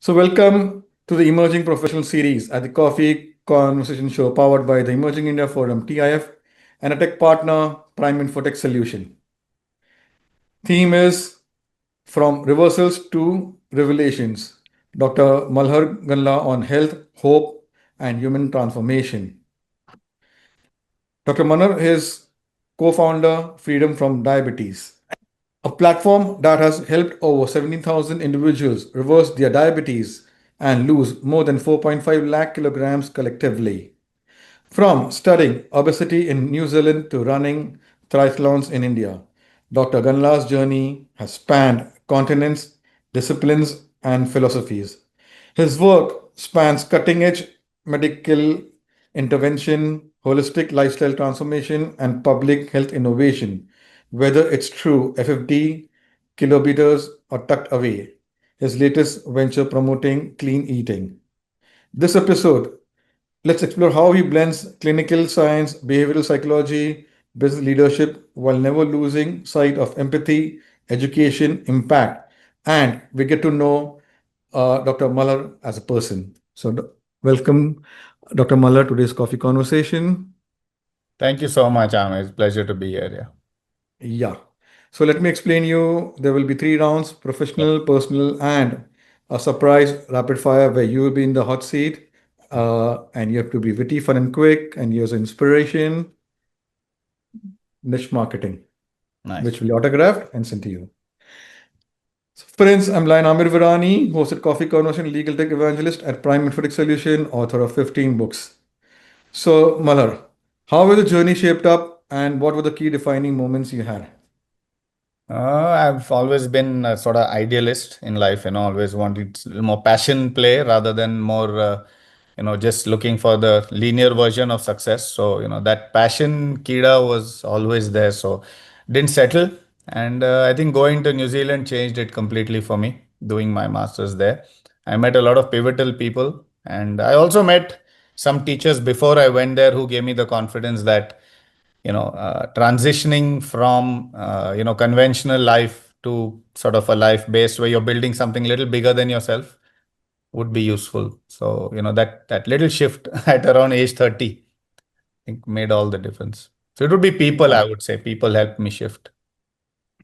Welcome to the Emerging Professional Series at the Coffee Conversation Show powered by the Emerging India Forum TIF and a tech partner, Prime Infotech Solution. Theme is From Reversals to Revelations. Dr. Malhar Ganla on health, hope, and human transformation. Dr. Manar is co-founder Freedom from Diabetes, a platform that has helped over 17,000 individuals reverse their diabetes and lose more than 4.5 lakh kilograms collectively. From studying obesity in New Zealand to running triathlons in India, Dr. Ganla's journey has spanned continents, disciplines, and philosophies. His work spans cutting edge medical intervention, holistic lifestyle transformation, and public health innovation, whether it's through FFD, Kilobeaters, or Tucked Away, his latest venture promoting clean eating. This episode, let's explore how he blends clinical science, behavioral psychology, business leadership while never losing sight of empathy, education, impact, and we get to know Dr. Malhar as a person. Welcome, Dr. Malhar, to today's coffee conversation. Thank you so much, Amit. It's a pleasure to be here. Yeah. So let me explain you. There will be three rounds: professional, personal, and a surprise rapid fire where you will be in the hot seat. And you have to be witty, fun, and quick, and use inspiration, niche marketing, which Nice. will be autographed and sent to you. So, friends, I'm Lion Amir Virani, hosted Coffee Conversation, legal tech evangelist at Prime Infotech Solution, author of 15 books. So, Malhar, how was the journey shaped up, and what were the key defining moments you had? I've always been a sort of idealist in life, always wanted a little more passion play rather than more, just looking for the linear version of success. So, that passion kida was always there. So, didn't settle. And I think going to New Zealand changed it completely for me, doing my master's there. I met a lot of pivotal people. And I also met some teachers before I went there who gave me the confidence that transitioning from conventional life to sort of a life based where you're building something a little bigger than yourself would be useful. So that little shift at around age 30, I think made all the difference. So it would be people, I Wow. would say. People helped me shift.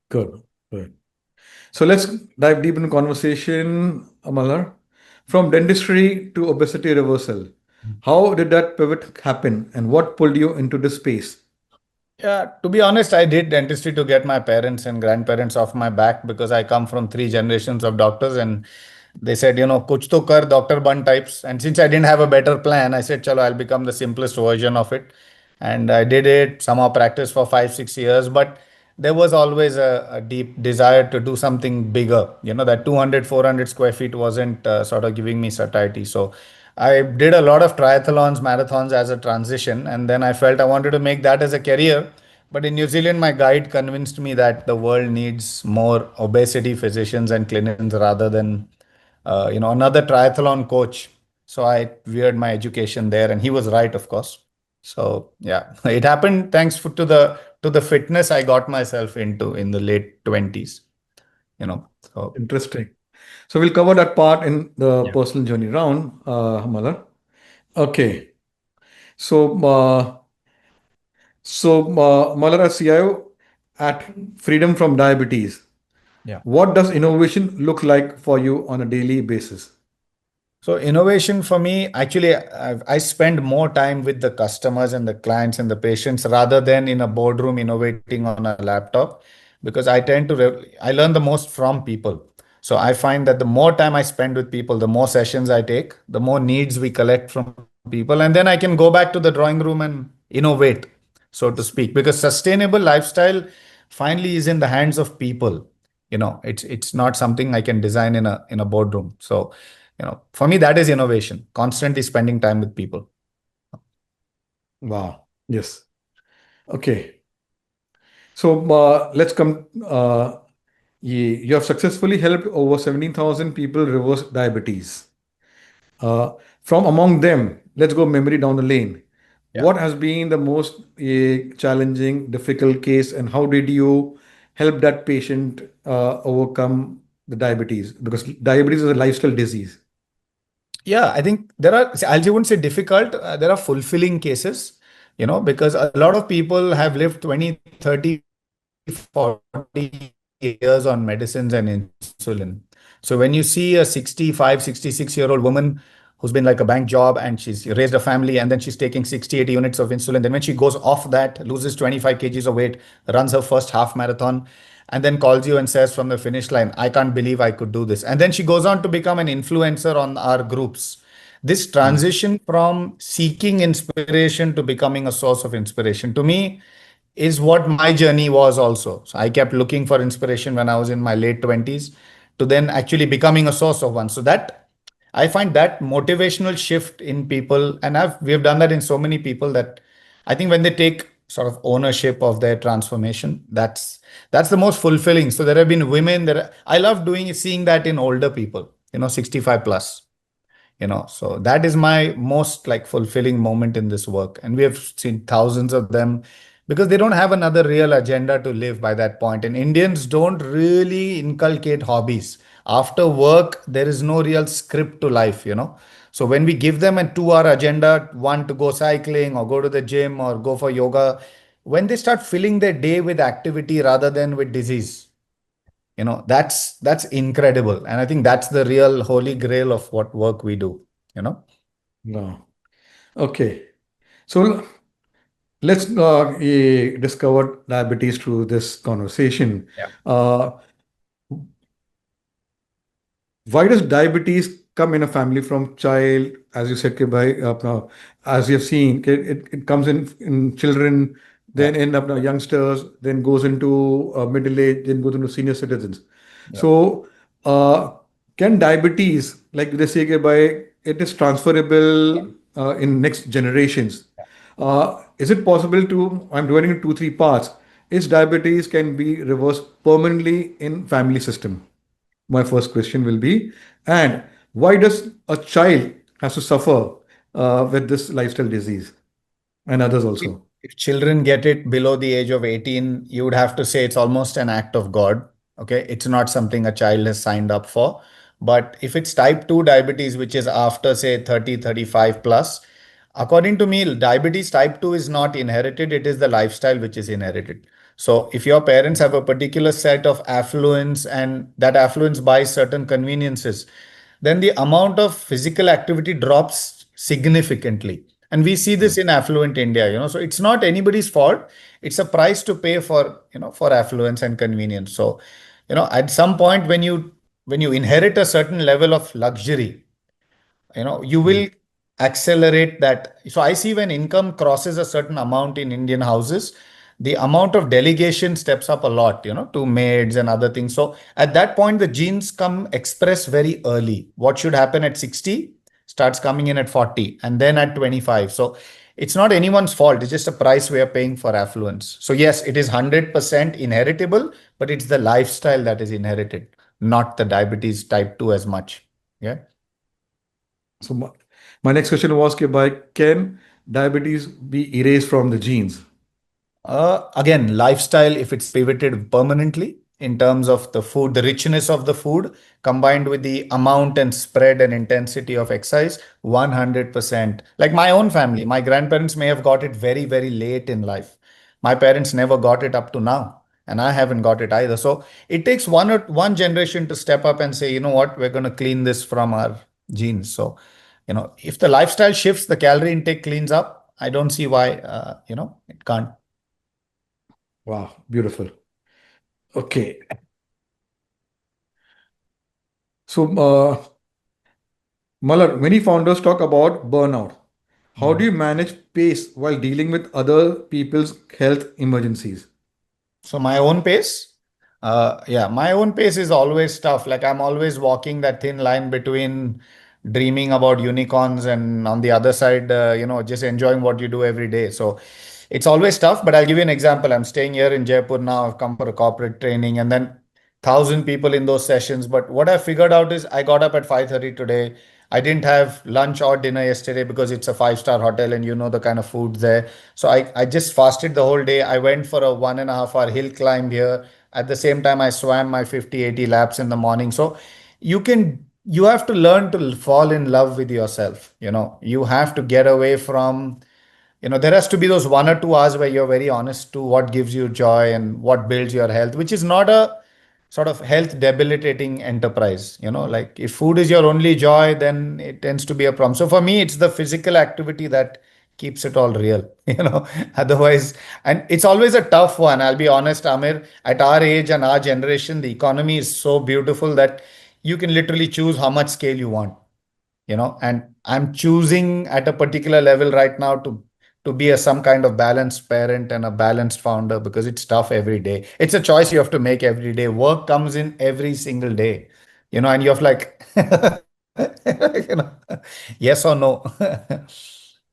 Good. Good. So let's dive deep into conversation, Malhar. From dentistry to obesity reversal, how did that pivot happen, and what pulled you into this space? Yeah, to be honest, I did dentistry to get my parents and grandparents off my back because I come from three generations of doctors, and they said, kuch to kar, doctor ban types. And since I didn't have a better plan, I said, chalo, I'll become the simplest version of it. And I did it, somehow practiced for 5, 6 years, but there was always a deep desire to do something bigger. That 200, 400 square feet wasn't sort of giving me satiety. So I did a lot of triathlons, marathons as a transition, and then I felt I wanted to make that as a career. But in New Zealand, my guide convinced me that the world needs more obesity physicians and clinicians rather than, another triathlon coach. So I veered my education there, and he was right, of course. So yeah, it happened thanks to the fitness I got myself into in the late 20s. So Interesting. So we'll cover that part in the yeah. personal journey round, Malhar. Okay. So, uh, Malhar, as CIO at Freedom from Diabetes, Yeah. what does innovation look like for you on a daily basis? So innovation for me, actually, I spend more time with the customers and the clients and the patients rather than in a boardroom innovating on a laptop, because I learn the most from people. So I find that the more time I spend with people, the more sessions I take, the more needs we collect from people, and then I can go back to the drawing room and innovate, so to speak, because sustainable lifestyle finally is in the hands of people. It's not something I can design in a boardroom. So for me, that is innovation, constantly spending time with people. Wow. Yes. Okay. So let's come. You have successfully helped over 17,000 people reverse diabetes. From among them, let's go memory down the lane. Yeah. What has been the most challenging, difficult case, and how did you help that patient overcome the diabetes? Because diabetes is a lifestyle disease. Yeah, I think there are, I wouldn't say difficult, there are fulfilling cases, because a lot of people have lived 20, 30, 40 years on medicines and insulin. So when you see a 65, 66-year-old woman who's been like a bank job and she's raised a family and then she's taking 60, 80 units of insulin, then when she goes off that, loses 25 kgs of weight, runs her first half marathon, and then calls you and says from the finish line, I can't believe I could do this. And then she goes on to become an influencer on our groups. This Mm. transition from seeking inspiration to becoming a source of inspiration, to me, is what my journey was also. So I kept looking for inspiration when I was in my late 20s to then actually becoming a source of one. So that I find that motivational shift in people, and we've done that in so many people that I think when they take sort of ownership of their transformation, that's the most fulfilling. So there have been women that I love doing is seeing that in older people, 65 plus. So that is my most like fulfilling moment in this work, and we have seen thousands of them because they don't have another real agenda to live by that point, and Indians don't really inculcate hobbies after work. There is no real script to life. So when we give them a 2 hour agenda, one to go cycling or go to the gym or go for yoga, when they start filling their day with activity rather than with disease, that's incredible. And I think that's the real holy grail of what work we do, you know. No. Okay. So let's discover diabetes through this conversation. Yeah. Uh, why does diabetes come in a family from child, as you said, as you have seen, it comes in children, Yeah. then in youngsters, then goes into middle age, then goes into senior citizens. Yeah. So, can diabetes, like they say, it is transferable in next generations? Is it possible to, I'm dividing it into two, three parts. Is diabetes can be reversed permanently in family system? My first question will be, and why does a child has to suffer with this lifestyle disease and others If also? if children get it below the age of 18, you would have to say it's almost an act of God. Okay. It's not something a child has signed up for. But if it's type 2 diabetes, which is after, say, 30, 35 plus, according to me, diabetes type 2 is not inherited. It is the lifestyle which is inherited. So if your parents have a particular set of affluence and that affluence buys certain conveniences, then the amount of physical activity drops significantly. And we see this in affluent India. So it's not anybody's fault. It's a price to pay for affluence and convenience. So, at some point when you inherit a certain level of luxury, you Mm. will accelerate that. So I see when income crosses a certain amount in Indian houses, the amount of delegation steps up a lot, to maids and other things. So at that point, the genes come express very early. What should happen at 60 starts coming in at 40 and then at 25. So it's not anyone's fault. It's just a price we are paying for affluence. So yes, it is 100% inheritable, but it's the lifestyle that is inherited, not the diabetes type 2 as much. Yeah. So my next question was, can diabetes be erased from the genes? Again, lifestyle, if it's pivoted permanently in terms of the food, the richness of the food, combined with the amount and spread and intensity of exercise, 100%. Like my own family, my grandparents may have got it very, very late in life. My parents never got it up to now, and I haven't got it either. So it takes one generation to step up and say, you know what, we're going to clean this from our genes. So, if the lifestyle shifts, the calorie intake cleans up. I don't see why, it can't. Wow, beautiful. Okay. So, Malhar, many founders talk about burnout. How do Mhm. you manage pace while dealing with other people's health emergencies? So my own pace, yeah, my own pace is always tough. Like I'm always walking that thin line between dreaming about unicorns and on the other side, just enjoying what you do every day. So it's always tough. But I'll give you an example. I'm staying here in Jaipur now. I've come for a corporate training, and then 1,000 people in those sessions. But what I figured out is I got up at 5:30 today. I didn't have lunch or dinner yesterday because it's a five-star hotel and you know the kind of food there. So I just fasted the whole day. I went for a 1.5 hour hill climb here. At the same time, I swam my 50, 80 laps in the morning. So you can you have to learn to fall in love with yourself. You have to get away from, there has to be those 1 or 2 hours where you're very honest to what gives you joy and what builds your health, which is not a sort of health debilitating enterprise. Like if food is your only joy, then it tends to be a problem. So for me, it's the physical activity that keeps it all real, otherwise, and it's always a tough one. I'll be honest, Amir, at our age and our generation, the economy is so beautiful that you can literally choose how much scale you want, and I'm choosing at a particular level right now to be a some kind of balanced parent and a balanced founder, because it's tough every day. It's a choice you have to make every day. Work comes in every single day, and you have like yes or no.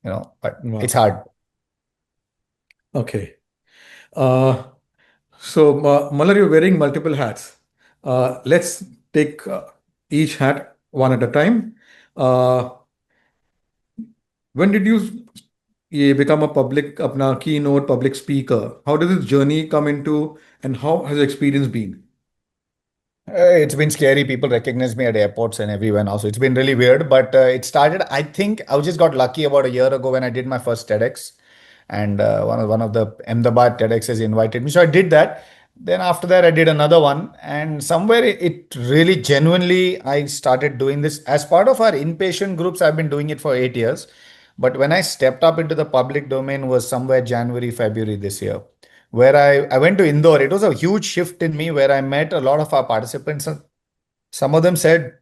But it's Wow. hard. Okay. Uh, so, Malhar, you're wearing multiple hats. Let's take each hat one at a time. Uh, when did you become a public, अपना keynote public speaker? How did this journey come into, and how has the experience been? It's been scary. People recognize me at airports and everywhere now. So it's been really weird. But it started, I think I just got lucky about a year ago when I did my first TEDx. And one of the Ahmedabad TEDx's invited me. So I did that. Then after that, I did another one. And somewhere it really genuinely, I started doing this as part of our inpatient groups. I've been doing it for 8 years. But when I stepped up into the public domain was somewhere January, February this year, where I went to Indore. It was a huge shift in me where I met a lot of our participants. And some of them said,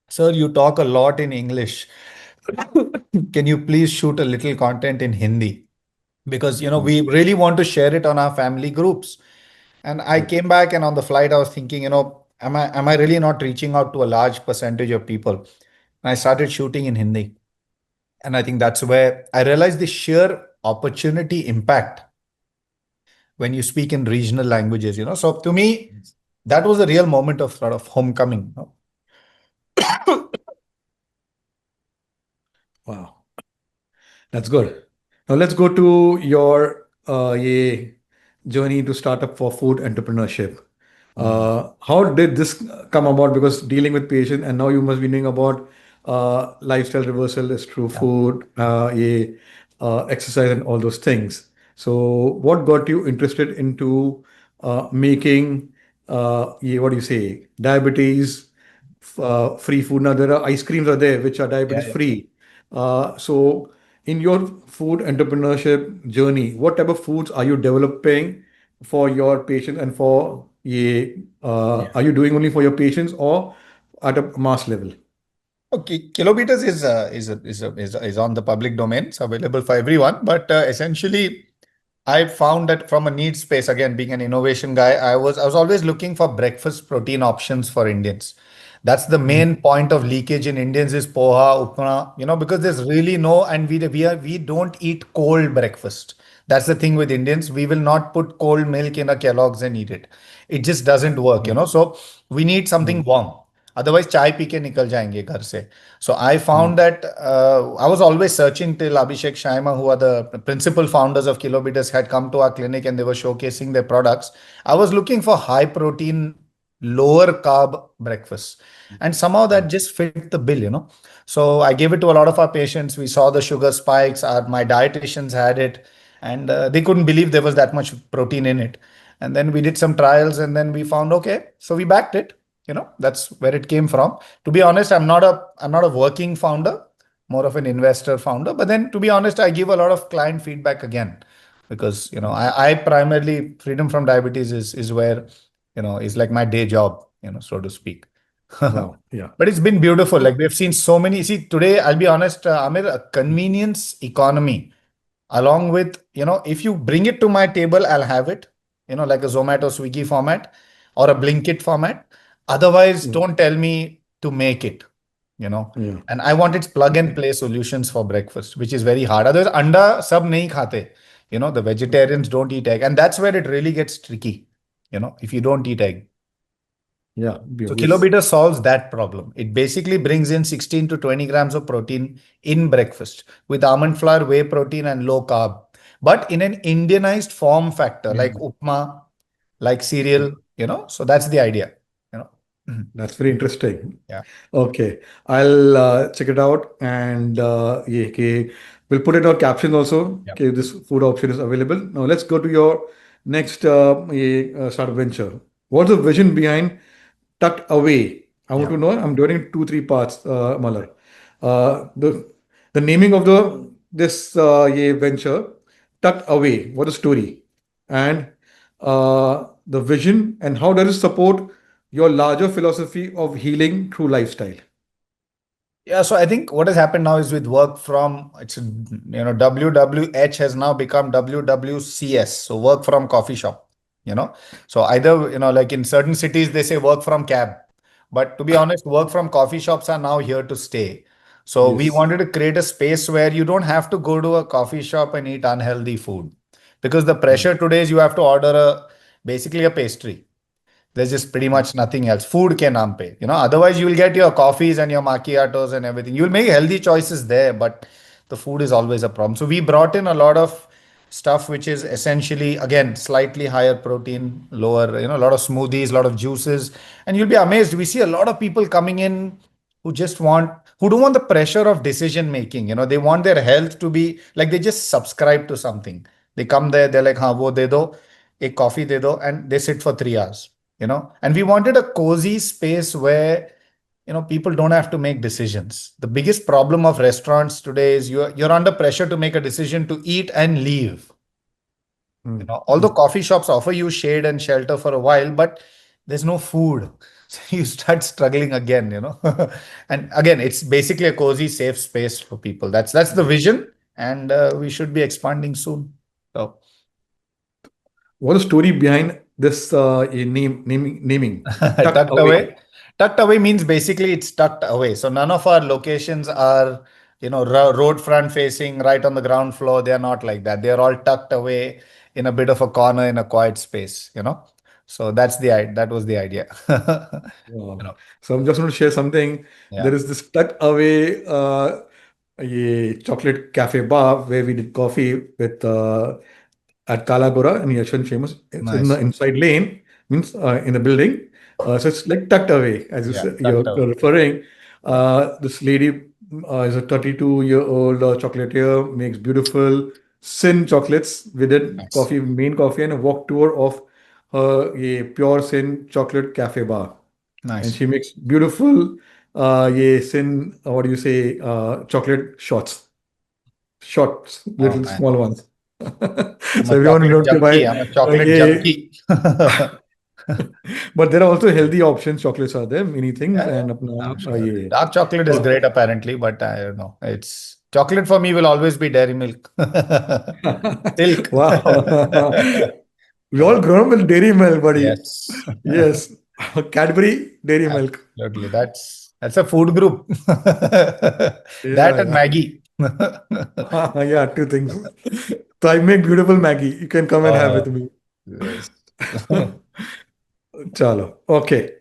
"Sir, you talk a lot in English. Can you please shoot a little content in Hindi? Because Mm. we really want to share it on our family groups." And I Right. came back and on the flight, I was thinking, am I really not reaching out to a large percentage of people? And I started shooting in Hindi. And I think that's where I realized the sheer opportunity impact when you speak in regional languages. So to me, that was a real moment of sort of homecoming. Wow. That's good. Now let's go to your journey to start up for food entrepreneurship. Mm. How did this come about? Because dealing with patients, and now you must be knowing about lifestyle reversal is through Yeah. food, exercise, and all those things. So, what got you interested into making, what do you say, diabetes free food? Now, there are ice creams are there which are Yeah, diabetes yeah. free. So, in your food entrepreneurship journey, what type of foods are you developing for your patients and for Yeah. are you doing only for your patients or at a mass level? Okay, Kilobeaters is on the public domain. It's available for everyone. But essentially, I found that from a need space, again, being an innovation guy, I was always looking for breakfast protein options for Indians. That's the Mhm. main point of leakage in Indians is poha, upma, because there's really no, and we don't eat cold breakfast. That's the thing with Indians. We will not put cold milk in a Kellogg's and eat it. It just doesn't work. Right. So we need something Right. warm. Otherwise, chai P के निकल जाएंगे घर से. So I Mm. found that I was always searching till Abhishek Shaima, who are the principal founders of Kilobeaters, had come to our clinic and they were showcasing their products. I was looking for high protein, lower carb breakfast. And somehow that just fit the bill. So I gave it to a lot of our patients. We saw the sugar spikes. My dietitians had it and they couldn't believe there was that much protein in it. And then we did some trials and then we found, okay, so we backed it. That's where it came from. To be honest, I'm not a working founder, more of an investor founder. But then to be honest, I give a lot of client feedback again because I primarily freedom from diabetes is where is like my day job, so to speak. Wow. Yeah. But it's been beautiful. Like So, we have seen so many. See, today, I'll be honest, Amir, a convenience economy along with, if you bring it to my table, I'll have it, like a Zomato Swiggy format or a Blinkit format. Otherwise, yeah. don't tell me to make it, you know. Yeah. And I want its plug and Okay. play solutions for breakfast, which is very hard. Otherwise, anda sab nahi khate. The vegetarians don't eat egg. And that's where it really gets tricky, if you don't eat egg. Yeah. So Yes. Kilobeater solves that problem. It basically brings in 16 to 20 grams of protein in breakfast with almond flour, whey protein, and low carb, but in an Indianized form factor like Mm. upma, like cereal. So that's the idea. You know. That's very interesting. Yeah. Okay, I'll check it out and yeah, okay, we'll put it on captions also. Yeah. Okay, this food option is available. Now let's go to your next startup venture. What's the vision behind Tucked Away? I want Yeah. to know. I'm doing it in two, three parts, Malar. The naming of the this yeah, venture, Tucked Away. What is the story? And the vision and how does it support your larger philosophy of healing through lifestyle? Yeah, so I think what has happened now is with work from it's WWH has now become WWCS, so work from coffee shop, you know. So either, like in certain cities they say work from cab, but to be honest, work from coffee shops are now here to stay. So we Yes. wanted to create a space where you don't have to go to a coffee shop and eat unhealthy food, because the Mm, pressure today is you have to order basically a pastry. There's just pretty mm, much nothing else. Food can nampe. Otherwise you will get your coffees and your macchiatos and everything. You'll make healthy choices there, but the food is always a problem. So we brought in a lot of stuff which is essentially, again, slightly higher protein, lower, a lot of smoothies, a lot of juices. And you'll be amazed. We see a lot of people coming in who don't want the pressure of decision making. They want their health to be like they just subscribe to something. They come there, they're like, wo de do, a coffee de do, and they sit for 3 hours. And we wanted a cozy space where people don't have to make decisions. The biggest problem of restaurants today is you're under pressure to make a decision to eat and leave. mm, Although mm. coffee shops offer you shade and shelter for a while, but there's no food. So you start struggling again. And again, it's basically a cozy safe space for people. That's the Yes. vision, and we should be expanding soon. So What is the story behind this naming? Tucked Tucked away. away. Tucked away means basically it's tucked away. So none of our locations are, road front facing right on the ground floor. They are not like that. They are all tucked away in a bit of a corner in a quiet space. So that was the idea. You Wow. know, So I'm just going to share something. yeah. There is this tucked away a chocolate cafe bar where we did coffee with at Kalagora in Yashwant Famous. It's in the Nice. inside lane, means in the building. So it's like tucked away, as Yeah, you're tucked away. referring. This lady is a 32-year-old chocolatier, makes beautiful Sin chocolates. We did Nice. main coffee, and a walk tour of her a pure Sin chocolate cafe bar. And Nice. she makes beautiful, Sin, what do you say, chocolate shots, Oh little man. small ones. I'm So a everyone will chocolate have to buy. junkie. I'm a chocolate Yeah. junkie. But there are also healthy options. Chocolates are there, many things, Yeah, yeah. and I'm apna, sure. yeah. Dark chocolate is Oh. great apparently, but I don't know. It's chocolate for me will always be Dairy Milk. Silk. Wow. We Uh, all grown up with dairy milk, buddy. yes. Yes. Cadbury dairy milk. Absolutely. That's a food group. That Yeah, and yeah. Maggie. Yeah, two things. So I make beautiful Maggie. You can come and have Uh, with me. yes. Chalo. Okay.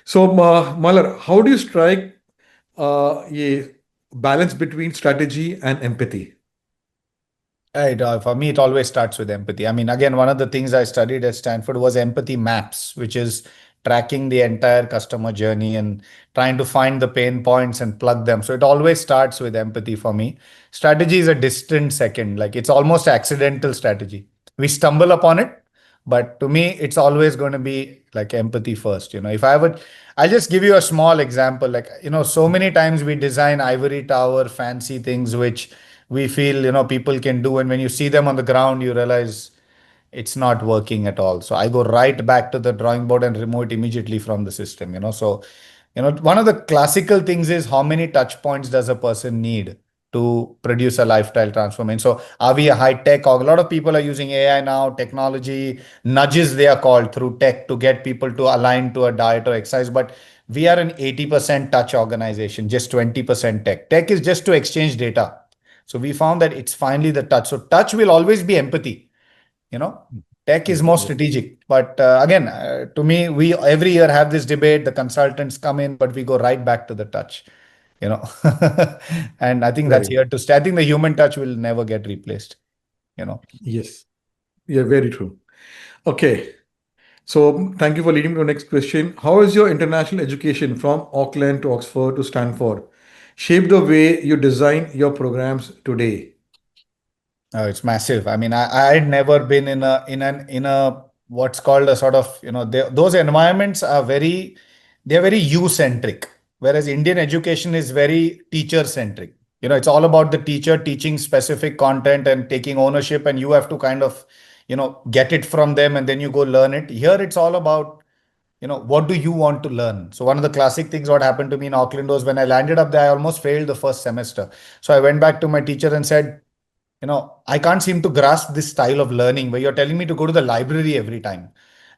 So, Malar, how do you strike a balance between strategy and empathy? Right. For me, it always starts with empathy. I mean, again, one of the things I studied at Stanford was empathy maps, which is tracking the entire customer journey and trying to find the pain points and plug them. So it always starts with empathy for me. Strategy is a distant second, like it's almost accidental strategy. We stumble upon it, but to me, it's always going to be like empathy first. If I would, I'll just give you a small example. Like, so many times we design ivory tower, fancy things, which we feel people can do, and when you see them on the ground you realize it's not working at all. So I go right back to the drawing board and remove it immediately from the system. So one of the classical things is how many touch points does a person need to produce a lifestyle transformation. So are we a high tech, or a lot of people are using AI now, technology nudges they are called through tech to get people to align to a diet or exercise, but we are an 80% touch organization, just 20% tech is just to exchange data. So we found that it's finally the touch. So touch will always be empathy. You know, tech is Yes, more yes. strategic. But again, to me, we every year have this debate. The consultants come in, but we go right back to the touch. You know, and I think that's Very. here to stay. I think the human touch will never get replaced. You know. Yes. Yeah, very true. Okay. So thank you for leading me to the next question. How is your international education from Auckland to Oxford to Stanford shape the way you design your programs today? It's massive. I mean, I had never been in a what's called a sort of, those environments are they're very you centric, whereas Indian education is very teacher centric. It's all about the teacher teaching specific content and taking ownership, and you have to kind of, get it from them and then you go learn it. Here, it's all about, what do you want to learn? So one of the classic things what happened to me in Auckland was when I landed up there, I almost failed the first semester. So I went back to my teacher and said, I can't seem to grasp this style of learning where you're telling me to go to the library every time.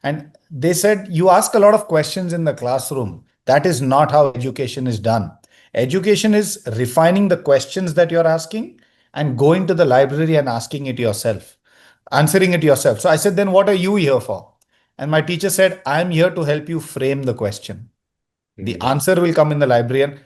And they said, you ask a lot of questions in the classroom. That is not how education is done. Education is refining the questions that you're asking and going to the library and asking it yourself, answering it yourself. So I said, then what are you here for? And my teacher said, I'm here to help you frame the question. The Mm. answer will come in the library. And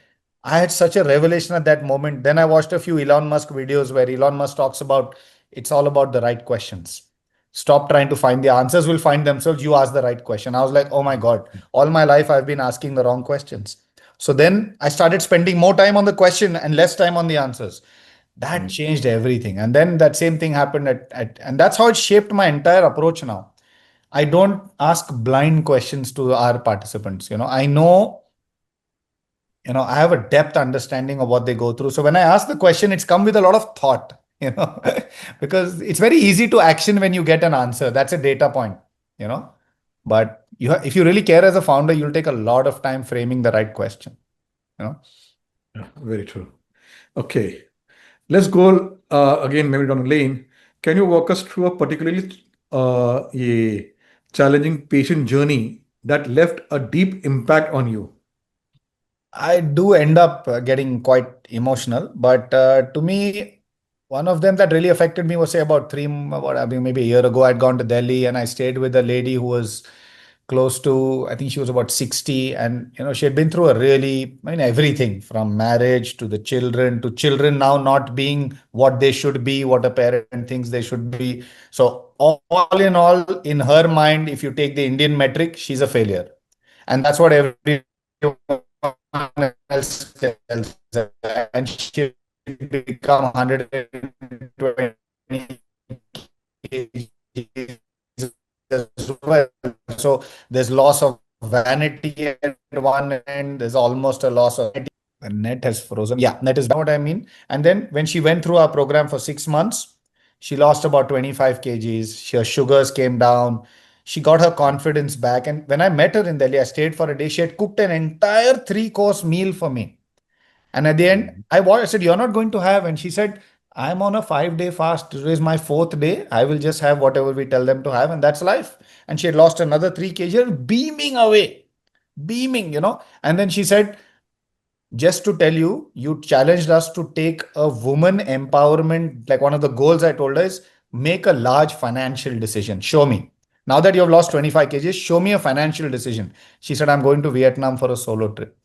I had such a revelation at that moment. Then I watched a few Elon Musk videos where Elon Musk talks about it's all about the right questions. Stop trying to find the answers, will find themselves. You ask the right question. I was like, oh my God, all my life I've been asking the wrong questions. So then I started spending more time on the question and less time on the answers. That Mm. changed everything. And then that same thing happened and that's how it shaped my entire approach now. I don't ask blind questions to our participants. I have a depth understanding of what they go through. So when I ask the question, it's come with a lot of thought, because it's very easy to action when you get an answer. That's a data point, you know. But if you really care as a founder, you'll take a lot of time framing the right question, you know. Yeah, very true. Okay, let's go again, maybe down the lane. Can you walk us through a particularly a challenging patient journey that left a deep impact on you? I do end up getting quite emotional, but to me, one of them that really affected me was say about maybe a year ago. I'd gone to Delhi and I stayed with a lady who was close to, I think she was about 60, and she had been through everything from marriage to children now not being what they should be, what a parent thinks they should be. So all in all, in her mind, if you take the Indian metric, she's a failure, and that's what everyone else tells her. And she become 120 kgs as well. So there's loss of vanity at one end. There's almost a loss of the net has frozen. Yeah, net is what I mean. And then when she went through our program for 6 months, she lost about 25 kgs. Her sugars came down. She got her confidence back. And when I met her in Delhi, I stayed for a day. She had cooked an entire 3-course meal for me. And at the end, Mm. I said, you're not going to have. And she said, I'm on a 5-day fast. Today is my 4th day. I will just have whatever we tell them to have. And that's life. And she had lost another 3 kg, beaming away, beaming. And then she said, just to tell you, you challenged us to take a woman empowerment. Like one of the goals I told her is make a large financial decision. Show me. Now that you have lost 25 kgs, show me a financial decision. She said, I'm going to Vietnam for a solo trip.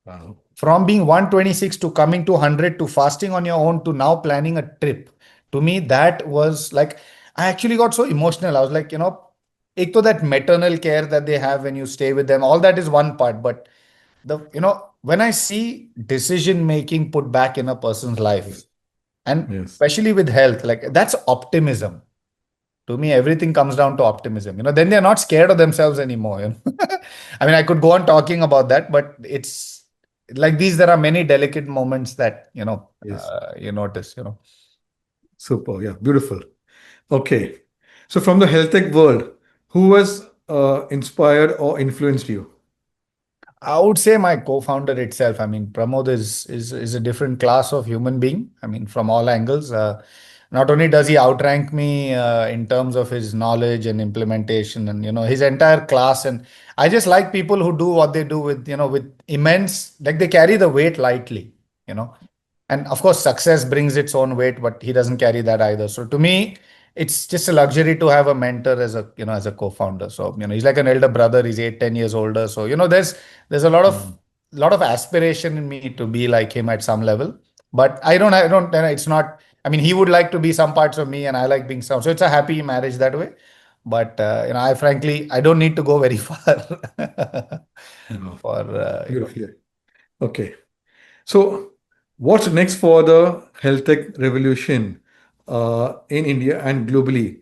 Wow. From being 126 to coming to 100 to fasting on your own to now planning a trip. To me, that was like, I actually got so emotional. I was like, ek to that maternal care that they have when you stay with them, all that is one part. But when I see decision making put back in a person's life, Yes. and Yes. especially with health, like that's optimism. To me, everything comes down to optimism. Then they're not scared of themselves anymore. I mean, I could go on talking about that, but it's like these. There are many delicate moments that Yes. you notice. Super. Yeah. Beautiful. Okay. So from the health tech world, who has inspired or influenced you? I would say my co-founder itself. I mean, Pramod is a different class of human being. I mean, from all angles. Not only does he outrank me in terms of his knowledge and implementation, and his entire class, and I just like people who do what they do with with immense, like they carry the weight lightly. You know, and of course, success brings its own weight, but he doesn't carry that either. So to me, it's just a luxury to have a mentor as a as a co-founder. So he's like an elder brother. He's 8, 10 years older. So there's a Mm. lot of aspiration in me to be like him at some level. But I don't. It's not. I mean, he would like to be some parts of me, and I like being some. So it's a happy marriage that way. But I frankly I don't need to go very far No. for Beautiful. Okay. So, what's next for the health tech revolution in India and globally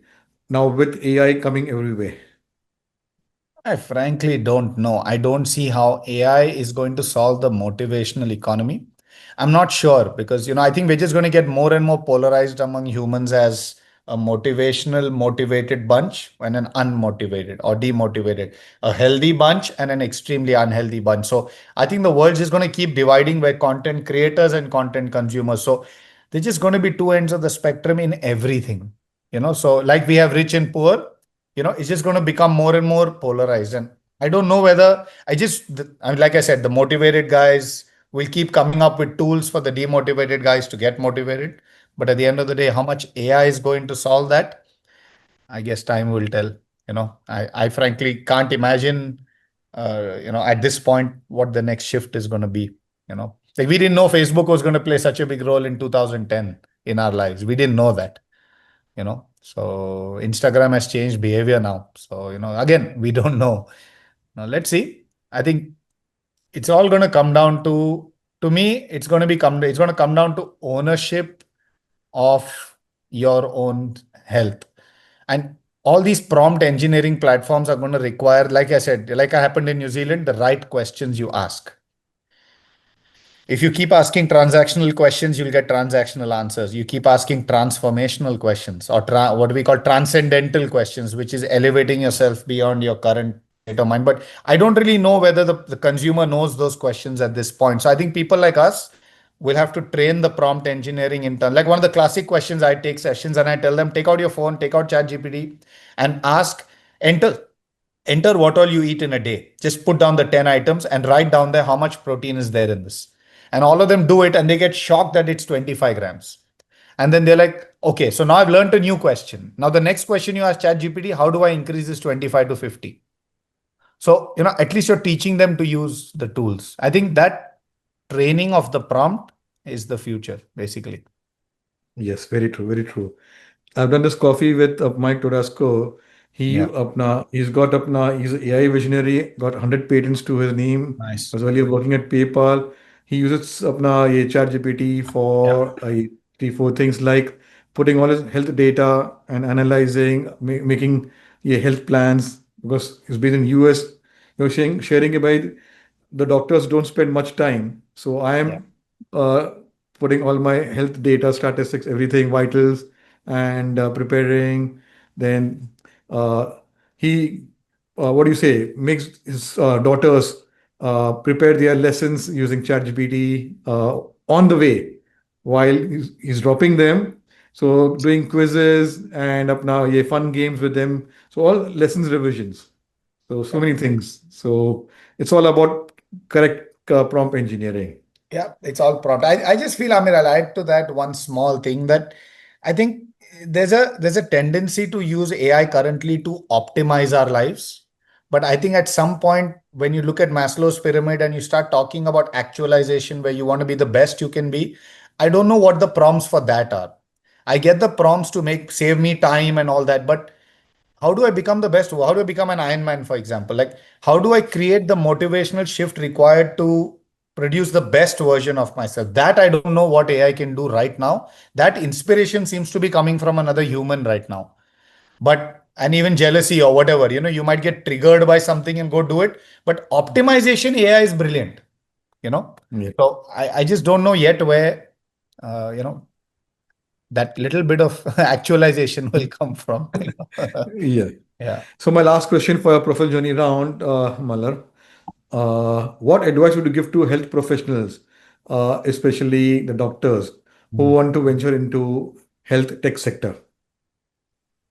now with AI coming everywhere? I frankly don't know. I don't see how AI is going to solve the motivational economy. I'm not sure because, I think we're just going to get more and more polarized among humans as a motivational, motivated bunch and an unmotivated or demotivated, a healthy bunch and an extremely unhealthy bunch. So I think the world is going to keep dividing by content creators and content consumers. So there's just going to be two ends of the spectrum in everything. So like we have rich and poor, it's just going to become more and more polarized. And I don't know whether I mean, like I said, the motivated guys will keep coming up with tools for the demotivated guys to get motivated. But at the end of the day, how much AI is going to solve that? I guess time will tell. I frankly can't imagine, at this point, what the next shift is going to be. Like we didn't know Facebook was going to play such a big role in 2010 in our lives. We didn't know that. So Instagram has changed behavior now. So, again, we don't know. Now let's see. I think it's all going to come down to me, it's going to come down to ownership of your own health. And all these prompt engineering platforms are going to require, like I said, like I happened in New Zealand, the right questions you ask. If you keep asking transactional questions, you'll get transactional answers. You keep asking transformational questions or what we call transcendental questions, which is elevating yourself beyond your current state of mind. But I don't really know whether the consumer knows those questions at this point. So I think people like us will have to train the prompt engineering in turn. Like one of the classic questions, I take sessions and I tell them, take out your phone, take out ChatGPT and enter enter what all you eat in a day. Just put down the 10 items and write down there how much protein is there in this. And all of them do it and they get shocked that it's 25 grams. And then they're like, okay, so now I've learned a new question. Now the next question you ask ChatGPT, how do I increase this 25 to 50? So, at least you're teaching them to use the tools. I think that training of the prompt is the future, basically. Yes, very true, very true. I've done this coffee with Mike Todasco. Yeah, He's got apna, he's an AI visionary, got 100 patents to his name. nice. Was earlier working at PayPal. He uses apna ye chat GPT Yeah, for three, four things like putting all his health data and analyzing, making health plans because he's based in US. Sharing about the doctors don't spend much time. So I yeah, am uh, putting all my health data, statistics, everything, vitals, and preparing. Then uh, he, what do you say, makes his daughters prepare their lessons using ChatGPT on the way while he's dropping them. So doing quizzes and up now, yeah, fun games with them. So all lessons revisions. So yeah. many things. So it's all about correct prompt engineering. Yeah, it's all prompt. I just feel, Amir, I'll add to that one small thing that I think there's a tendency to use AI currently to optimize our lives. But I think at some point when you look at Maslow's pyramid and you start talking about actualization where you want to be the best you can be, I don't know what the prompts for that are. I get the prompts to make save me time and all that, but how do I become the best? How do I become an Iron Man, for example? Like, how do I create the motivational shift required to produce the best version of myself? That I don't know what AI can do right now. That inspiration seems to be coming from another human right now. And even jealousy or whatever, you might get triggered by something and go do it. But optimization AI is brilliant, you know. Yeah. So I just don't know yet where, you know, that little bit of actualization will come from. Yeah. Yeah. So my last question for your profile journey round, Malar. What advice would you give to health professionals, especially the doctors who want to venture into health tech sector?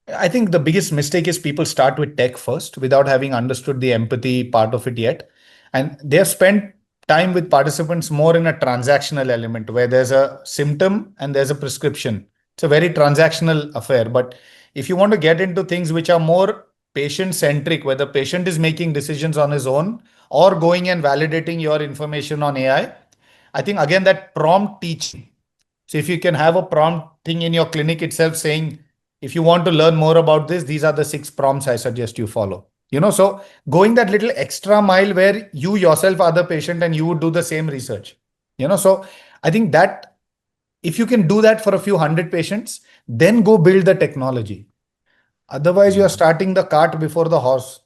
I think the biggest mistake is people start with tech first without having understood the empathy part of it yet. And they've spent time with participants more in a transactional element where there's a symptom and there's a prescription. It's a very transactional affair. But if you want to get into things which are more patient centric, where the patient is making decisions on his own or going and validating your information on I think again that prompt teaching. So if you can have a prompt thing in your clinic itself saying, if you want to learn more about this, these are the 6 prompts I suggest you follow. So going that little extra mile where you yourself are the patient and you would do the same research. So I think that if you can do that for a few hundred patients, then go build the technology. Otherwise, you are Mm. starting the cart before the horse.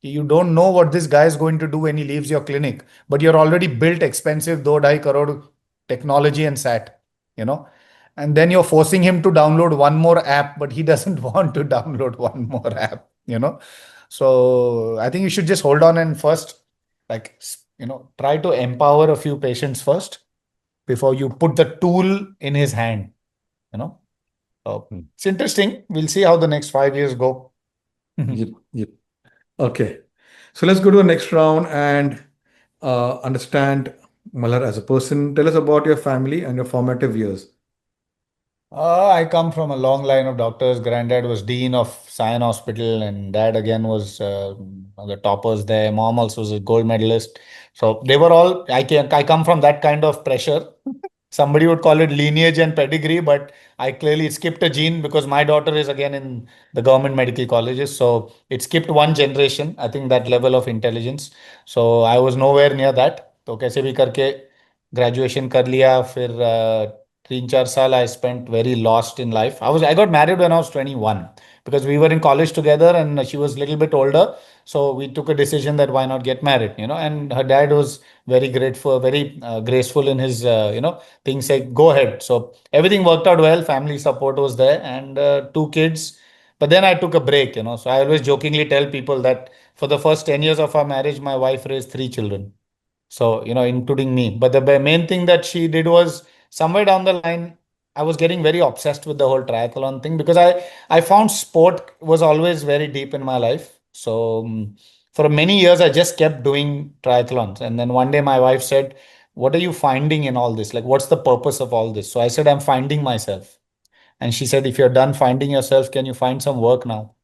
You don't know what this guy is going to do when he leaves your clinic, but you're already built expensive 2-2.5 crore technology and SAT, you know, and then you're forcing him to download one more app, but he doesn't want to download one more app. So I think you should just hold on and first, like, try to empower a few patients first before you put the tool in his hand, you know. So Mm. it's interesting. We'll see how the next 5 years go. Yep, yep. Okay. So let's go to the next round and understand Malhar as a person. Tell us about your family and your formative years. I come from a long line of doctors. Granddad was dean of Sion Hospital, and dad again was the toppers there. Mom also was a gold medalist. So they were all. I come from that kind of pressure. Somebody would call it lineage and pedigree, but I clearly skipped a gene because my daughter is again in the government medical colleges. So it skipped one generation. I think that level of intelligence. So I was nowhere near that. तो कैसे भी करके graduation कर लिया फिर 3-4 साल I spent very lost in life. I got married when I was 21 because we were in college together and she was a little bit older. So we took a decision that why not get married, and her dad was very grateful, very graceful in his, things like go ahead. So everything worked out well. Family support was there and 2 kids. But then I took a break. So I always jokingly tell people that for the first 10 years of our marriage, my wife raised 3 children. So, including me. But the main thing that she did was somewhere down the line, I was getting very obsessed with the whole triathlon thing because I found sport was always very deep in my life. So for many years, I just kept doing triathlons. And then one day my wife said, "What are you finding in all this? Like, what's the purpose of all this?" So I said, "I'm finding myself." And she said, "If you're done finding yourself, can you find some work now?"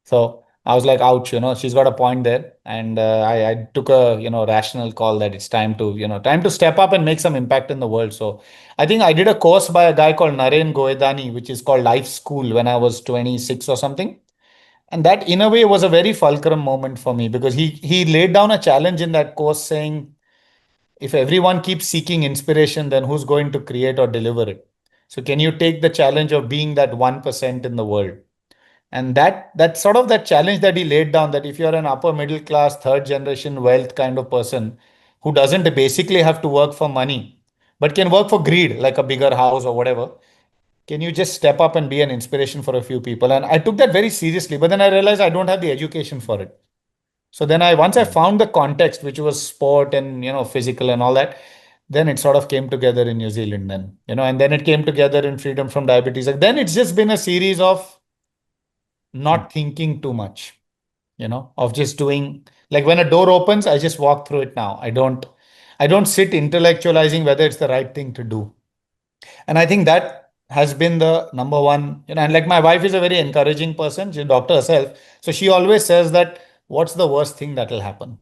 So I was like, ouch, she's got a point there. And I took a, rational call that it's time to, time to step up and make some impact in the world. So I think I did a course by a guy called Naren Goedani, which is called Life School when I was 26 or something. And that in a way was a very fulcrum moment for me because he laid down a challenge in that course saying, if everyone keeps seeking inspiration, then who's going to create or deliver it? So can you take the challenge of being that 1% in the world? And that sort of that challenge that he laid down, that if you're an upper middle class, third generation wealth kind of person who doesn't basically have to work for money, but can work for greed, like a bigger house or whatever, can you just step up and be an inspiration for a few people? And I took that very seriously, but then I realized I don't have the education for it. So then once I Mm. found the context, which was sport and, physical and all that, then it sort of came together in New Zealand then, and then it came together in Freedom from Diabetes. Like, then it's just been a series of Mm. not thinking too much, of just doing, like when a door opens, I just walk through it now. I don't sit intellectualizing whether it's the right thing to do. And I think that has been the number one, and like my wife is a very encouraging person, she's a doctor herself. So she always says that, what's the worst thing that will happen?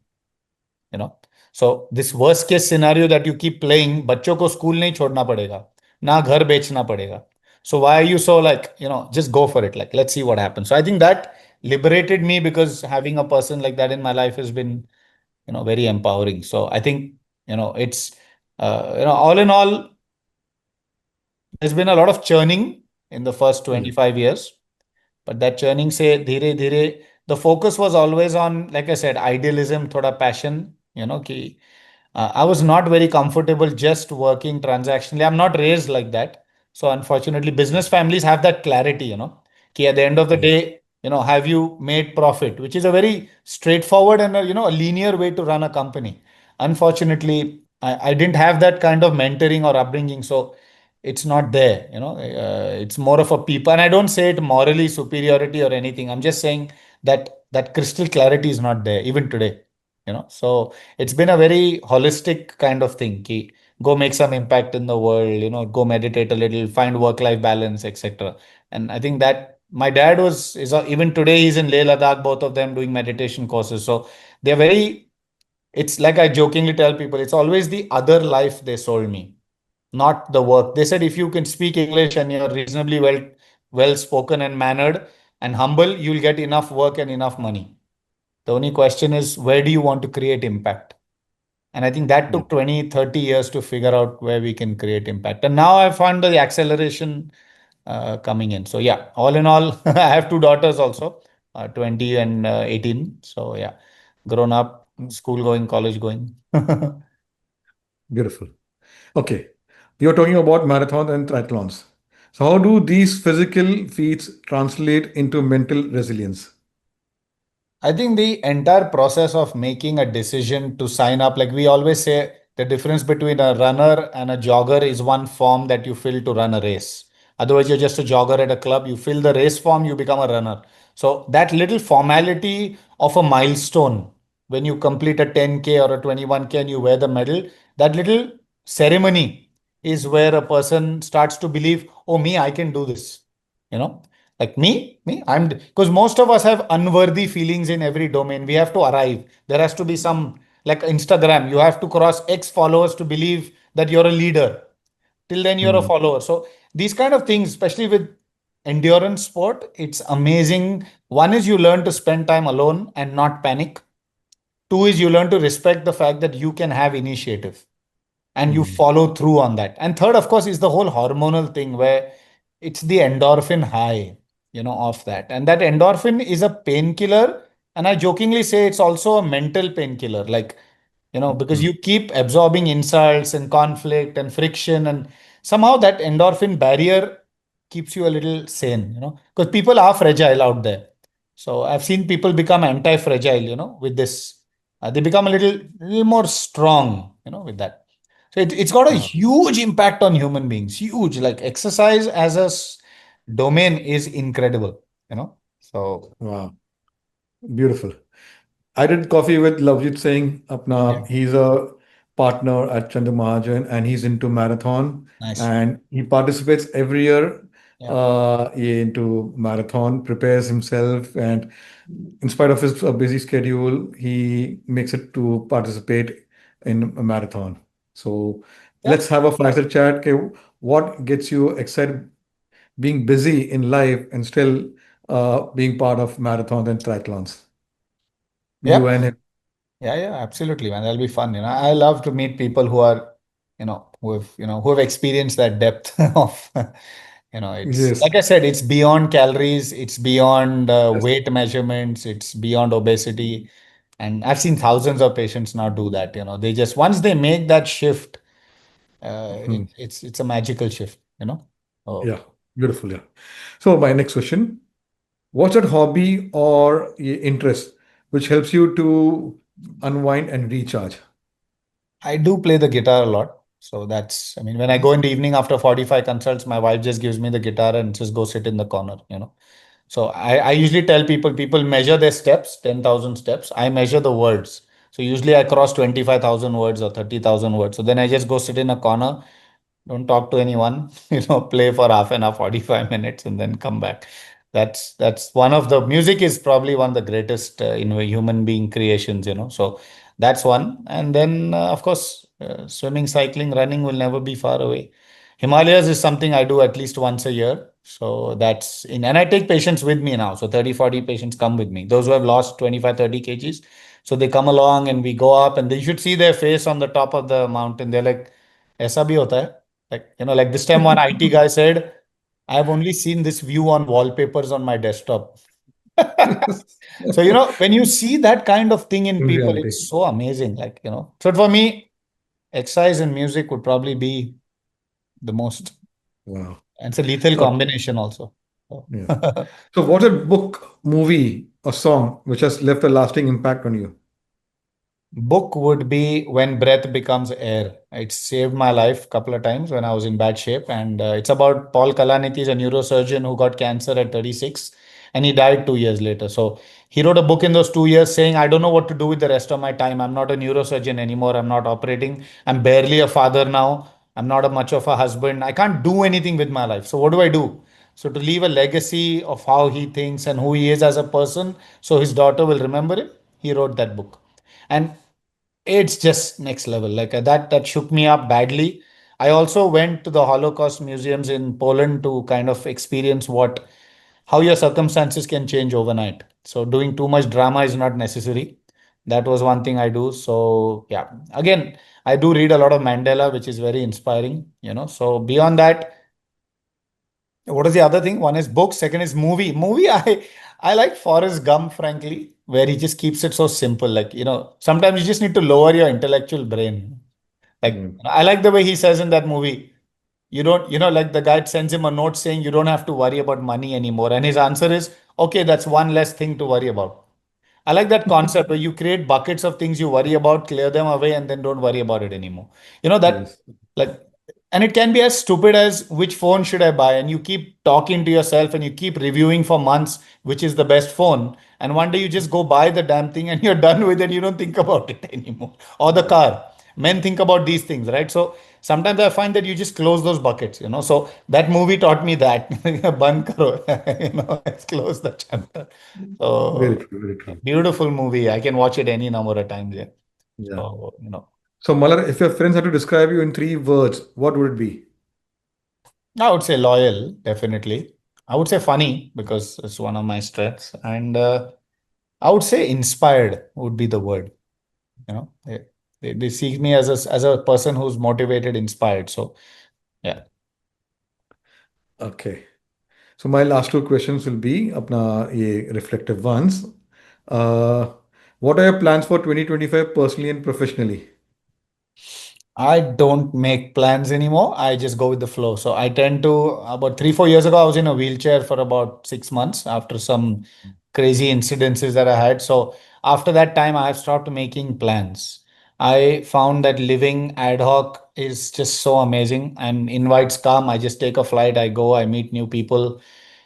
you know so this worst case scenario that you keep playing, बच्चों को school नहीं छोड़ना पड़ेगा, ना घर बेचना पड़ेगा. So why are you so like, just go for it, like let's see what happens. So I think that liberated me because having a person like that in my life has been, very empowering. So I think, it's all in all, there's been a lot of churning in the first Mm. 25 years. But that churning say धीरे धीरे, the focus was always on, like I said, idealism, thoda passion, कि I was not very comfortable just working transactionally. I'm not raised like that. So unfortunately, business families have that clarity, कि at the end of the Mm. day, have you made profit, which is a very straightforward and a linear way to run a company. Unfortunately, I didn't have that kind of mentoring or upbringing. So it's not there, it's more of a people. And I don't say it morally superiority or anything. I'm just saying that crystal clarity is not there even today, so it's been a very holistic kind of thing. Ki, go make some impact in the world, go meditate a little, find work-life balance, etc. And I think that my dad even today he's in Leh Ladakh, both of them doing meditation courses. So they're very, it's like I jokingly tell people, it's always the other life they sold me, not the work. They said if you can speak English and you're reasonably well well spoken and mannered and humble, you'll get enough work and enough money. The only question is, where do you want to create impact? And I think that Yeah. took 20, 30 years to figure out where we can create impact. And now I found the acceleration coming in. So yeah, all in all, I have two daughters also, 20 and 18. So yeah, grown up, school going, college going. Beautiful. Okay. You're talking about marathons and triathlons. So, how do these physical feats translate into mental resilience? I think the entire process of making a decision to sign up, like we always say, the difference between a runner and a jogger is one form that you fill to run a race. Otherwise, you're just a jogger at a club. You fill the race form, you become a runner. So that little formality of a milestone, when you complete a 10K or a 21K and you wear the medal, that little ceremony is where a person starts to believe, oh, me, I can do this. You know, like I'm because most of us have unworthy feelings in every domain. We have to arrive. There has to be some, like Instagram, you have to cross X followers to believe that you're a leader. Till then, you're a Hmm. follower. So these kind of things, especially with endurance sport, it's amazing. One is you learn to spend time alone and not panic. Two is you learn to respect the fact that you can have initiative and you Hmm. follow through on that. And third, of course, is the whole hormonal thing where it's the endorphin high, of that. And that endorphin is a painkiller. And I jokingly say it's also a mental painkiller, like, because Hmm. you keep absorbing insults and conflict and friction, and somehow that endorphin barrier keeps you a little sane, because people are fragile out there. So I've seen people become anti-fragile, with this. They become a little more strong, with that. So it's got a Wow. huge impact on human beings. Huge. Like exercise as a domain is incredible, So Wow. Beautiful. I did coffee with Lavjit Singh yeah, Apna. He's a partner at Chandu Mahajan and he's into marathon nice. and he participates every year Yeah. into marathon, prepares himself, and in spite of his busy schedule, he makes it to participate in a marathon. So Yeah. let's have a fireside chat. Okay, what gets you excited being busy in life and still being part of marathons and triathlons? Yeah. You and him. Yeah, absolutely, man. That'll be fun. I love to meet people who are, who have experienced that depth of, it's Yes. like I said, it's beyond calories, it's beyond Yes. weight measurements, it's beyond obesity. And I've seen thousands of patients now do that. They just, once they make that shift, Hmm. it's a magical shift. Oh. Yeah. Beautiful. Yeah. So my next question, what's that hobby or interest which helps you to unwind and recharge? I do play the guitar a lot. So I mean, when I go in the evening after 45 consults, my wife just gives me the guitar and just go sit in the corner. So I usually tell people measure their steps, 10,000 steps. I measure the words. So usually I cross 25,000 words or 30,000 words. So then I just go sit in a corner, don't talk to anyone, play for half an hour, 45 minutes, and then come back. That's one of the music is probably one of the greatest human being creations. So that's one. And then of course, swimming, cycling, running will never be far away. Himalayas is something I do at least once a year. So and I take patients with me now. So 30, 40 patients come with me. Those who have lost 25, 30 kgs. So they come along and we go up and you should see their face on the top of the mountain. They're like, ऐसा भी होता है? Like this time one IT guy said, I've only seen this view on wallpapers on my desktop. So, when you see that kind of thing in In people, reality. it's so amazing. So for me, exercise and music would probably be the most, Wow. and it's a lethal So, combination also. So, yeah. So what's a book, movie, or song which has left a lasting impact on you? book would be When Breath Becomes Air. It saved my life a couple of times when I was in bad shape. And it's about Paul Kalanithi, is a neurosurgeon who got cancer at 36 and he died 2 years later. So he wrote a book in those 2 years saying, I don't know what to do with the rest of my time. I'm not a neurosurgeon anymore. I'm not operating. I'm barely a father now. I'm not a much of a husband. I can't do anything with my life. So what do I do? So to leave a legacy of how he thinks and who he is as a person, so his daughter will remember him, he wrote that book. And it's just next level. Like that shook me up badly. I also went to the Holocaust museums in Poland to kind of experience how your circumstances can change overnight. So doing too much drama is not necessary. That was one thing I do. So yeah, again, I do read a lot of Mandela, which is very inspiring, So beyond that, what is the other thing? One is books, second is movie. Movie, I like Forrest Gump, frankly, where he just keeps it so simple. Like, sometimes you just need to lower your intellectual brain. Like, Mm. I like the way he says in that movie, you don't, like the guy sends him a note saying you don't have to worry about money anymore. And his answer is, okay, that's one less thing to worry about. I like that concept where you create buckets of things you worry about, clear them away, and then don't worry about it anymore. That, Yes. like, and it can be as stupid as which phone should I buy? And you keep talking to yourself and you keep reviewing for months which is the best phone. And one day you just go buy the damn thing and you're done with it. You don't think about it anymore. Or the Yes. car. Men think about these things, right? So sometimes I find that you just close those buckets. So that movie taught me that. Ban karo, let's close the chapter. Very So true. Very true. beautiful movie. I can watch it any number of times. Yeah. Yeah. So. So, Malar, if your friends had to describe you in three words, what would it be? I would say loyal, definitely. I would say funny because it's one of my strengths. And I would say inspired would be the word. They see me as a person who's motivated, inspired. So, yeah. Okay. So, my last two questions will be apna ye reflective ones. Uh, what are your plans for 2025 personally and professionally? I don't make plans anymore. I just go with the flow. So I tend to, about 3, 4 years ago, I was in a wheelchair for about 6 months after some crazy incidences that I had. So after that time, I have stopped making plans. I found that living ad hoc is just so amazing. And invites come, I just take a flight, I go, I meet new people.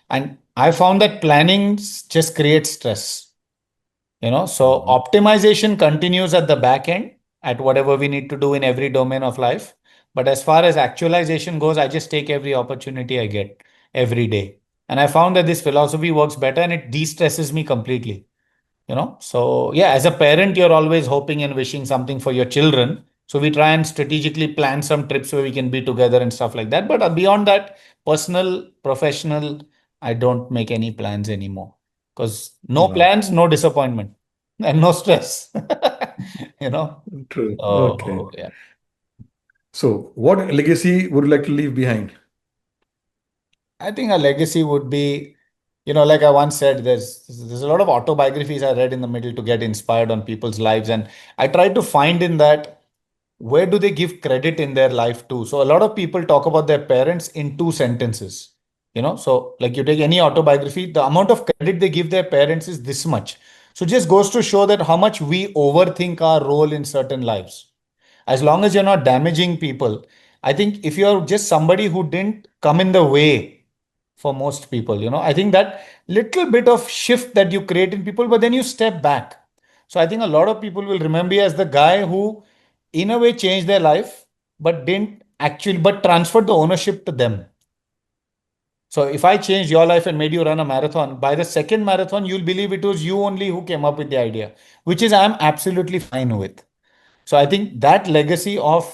And I found that planning just creates stress. So Mhm. optimization continues at the back end at whatever we need to do in every domain of life. But as far as actualization goes, I just take every opportunity I get every day. And I found that this philosophy works better and it de-stresses me completely. So yeah, as a parent, you're always hoping and wishing something for your children. So we try and strategically plan some trips where we can be together and stuff like that. But beyond that, personal, professional, I don't make any plans anymore because no Wow. plans, no disappointment and no stress. you know True. Okay. so yeah. So, what legacy would you like to leave behind? I think a legacy would be, like I once said, there's a lot of autobiographies I read in the middle to get inspired on people's lives, and I try to find in that where do they give credit in their life to. So a lot of people talk about their parents in two sentences. So like you take any autobiography, the amount of credit they give their parents is this much. So it just goes to show that how much we overthink our role in certain lives. As long as you're not damaging people, I think if you're just somebody who didn't come in the way for most people, I think that little bit of shift that you create in people, but then you step back. So I think a lot of people will remember you as the guy who, in a way, changed their life, but transferred the ownership to them. So if I changed your life and made you run a marathon, by the second marathon, you'll believe it was you only who came up with the idea, which is I'm absolutely fine with. So I think that legacy of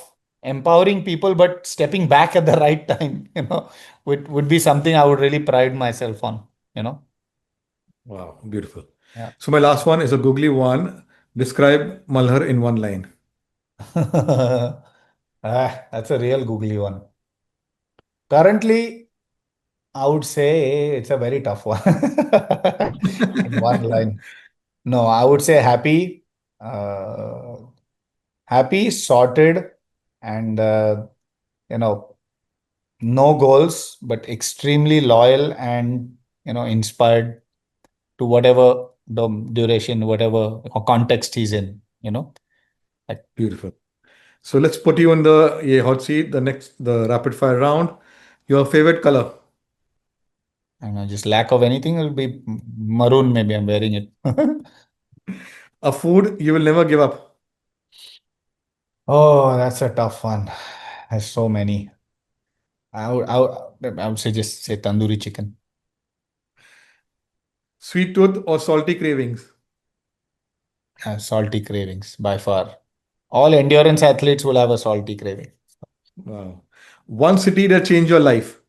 empowering people but stepping back at the right time, would be something I would really pride myself on, you know. Wow, beautiful. Yeah. So, my last one is a googly one. Describe Malhar in one line. That's a real googly one. Currently, I would say it's a very tough one. In one line. No, I would say uh, happy, sorted, and you know, no goals, but extremely loyal and inspired to whatever the duration, whatever context he's in. Like, Beautiful. So, let's put you in the hot seat, the rapid fire round. Your favorite color? I don't know, just lack of anything will be maroon. Maybe I'm wearing it. A food you will never give up. Oh, that's a tough one. There's so many. I would say just say tandoori chicken. Sweet tooth or salty cravings? Salty cravings by far. All endurance athletes will have a salty craving. Wow. One city that changed your life.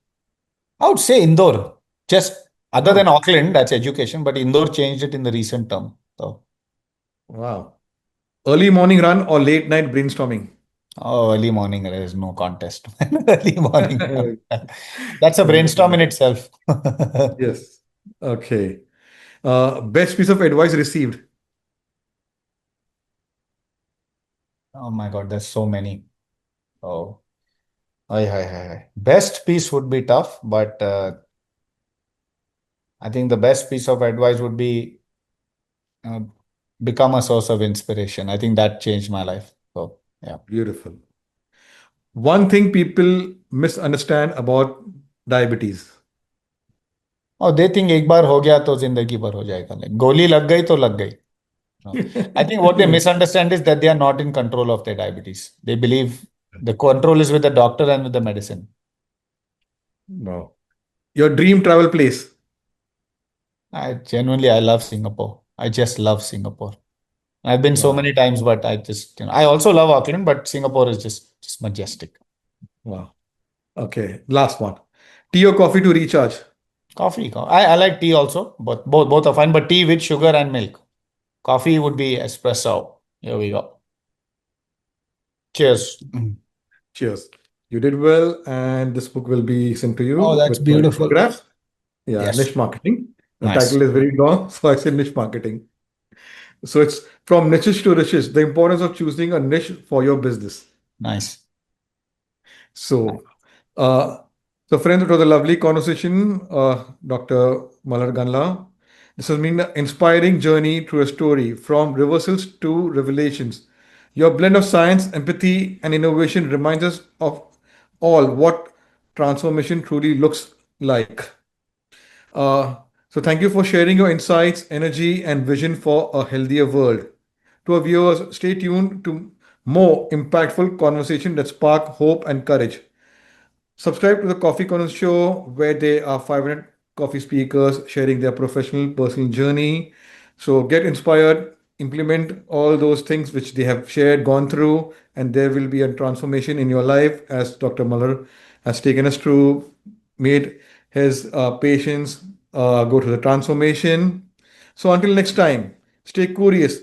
I would say Indore. Just other than Oh, Auckland, that's education, but Indore changed it in the recent term. So, wow. Early morning run or late night brainstorming? oh, early morning, there is no contest. Early morning. That's a brainstorm in itself. Yes. Okay. Best piece of advice received. Oh my God, there's so many. Oh, best piece would be tough, but I think the best piece of advice would be uh, become a source of inspiration. I think that changed my life. So, yeah. Beautiful. One thing people misunderstand about diabetes. और they think एक बार हो गया तो जिंदगी भर हो जाएगा like गोली लग गई तो लग गई no. I think what they misunderstand is that they are not in control of their diabetes. They believe the control is with the doctor and with the medicine. Wow. Your dream travel place. I love Singapore. I just love Singapore. I've been so Wow. many times, but I just, I also love Auckland, but Singapore is just majestic. Wow. Okay. Last one. Tea or coffee to recharge? Coffee. I like tea also, but both are fine, but tea with sugar and milk. Coffee would be espresso. Here we go. Cheers. Cheers. You did well, and this book will be sent to Oh, you that's with my beautiful. autograph. Yeah, Yes. niche marketing. The Nice. title is very long, so I said niche marketing. So it's from niches to riches, the importance of choosing a niche for your business. Nice. So, uh, so friends, it was a lovely conversation, Dr. Malhar Ganla. This has been an inspiring journey through a story from reversals to revelations. Your blend of science, empathy, and innovation reminds us of all what transformation truly looks like. Uh, so, thank you for sharing your insights, energy, and vision for a healthier world. To our viewers, stay tuned to more impactful conversation that spark hope and courage. Subscribe to the Coffee Corner Show, where there are 500 coffee speakers sharing their professional, personal journey. So get inspired, implement all those things which they have shared, gone through, and there will be a transformation in your life as Dr. Muller has taken us through, made his patients go through the transformation. So until next time, stay curious,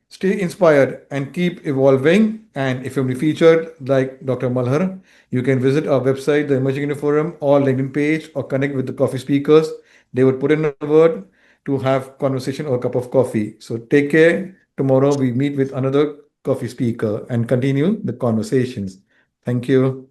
stay inspired, and keep evolving. And if you want to be featured like Dr. Malhar, you can visit our website, the Emerging India Forum, or LinkedIn page, or connect with the coffee speakers. They would put in a word to have conversation or a cup of coffee. So take care. Tomorrow we meet with another coffee speaker and continue the conversations. Thank you.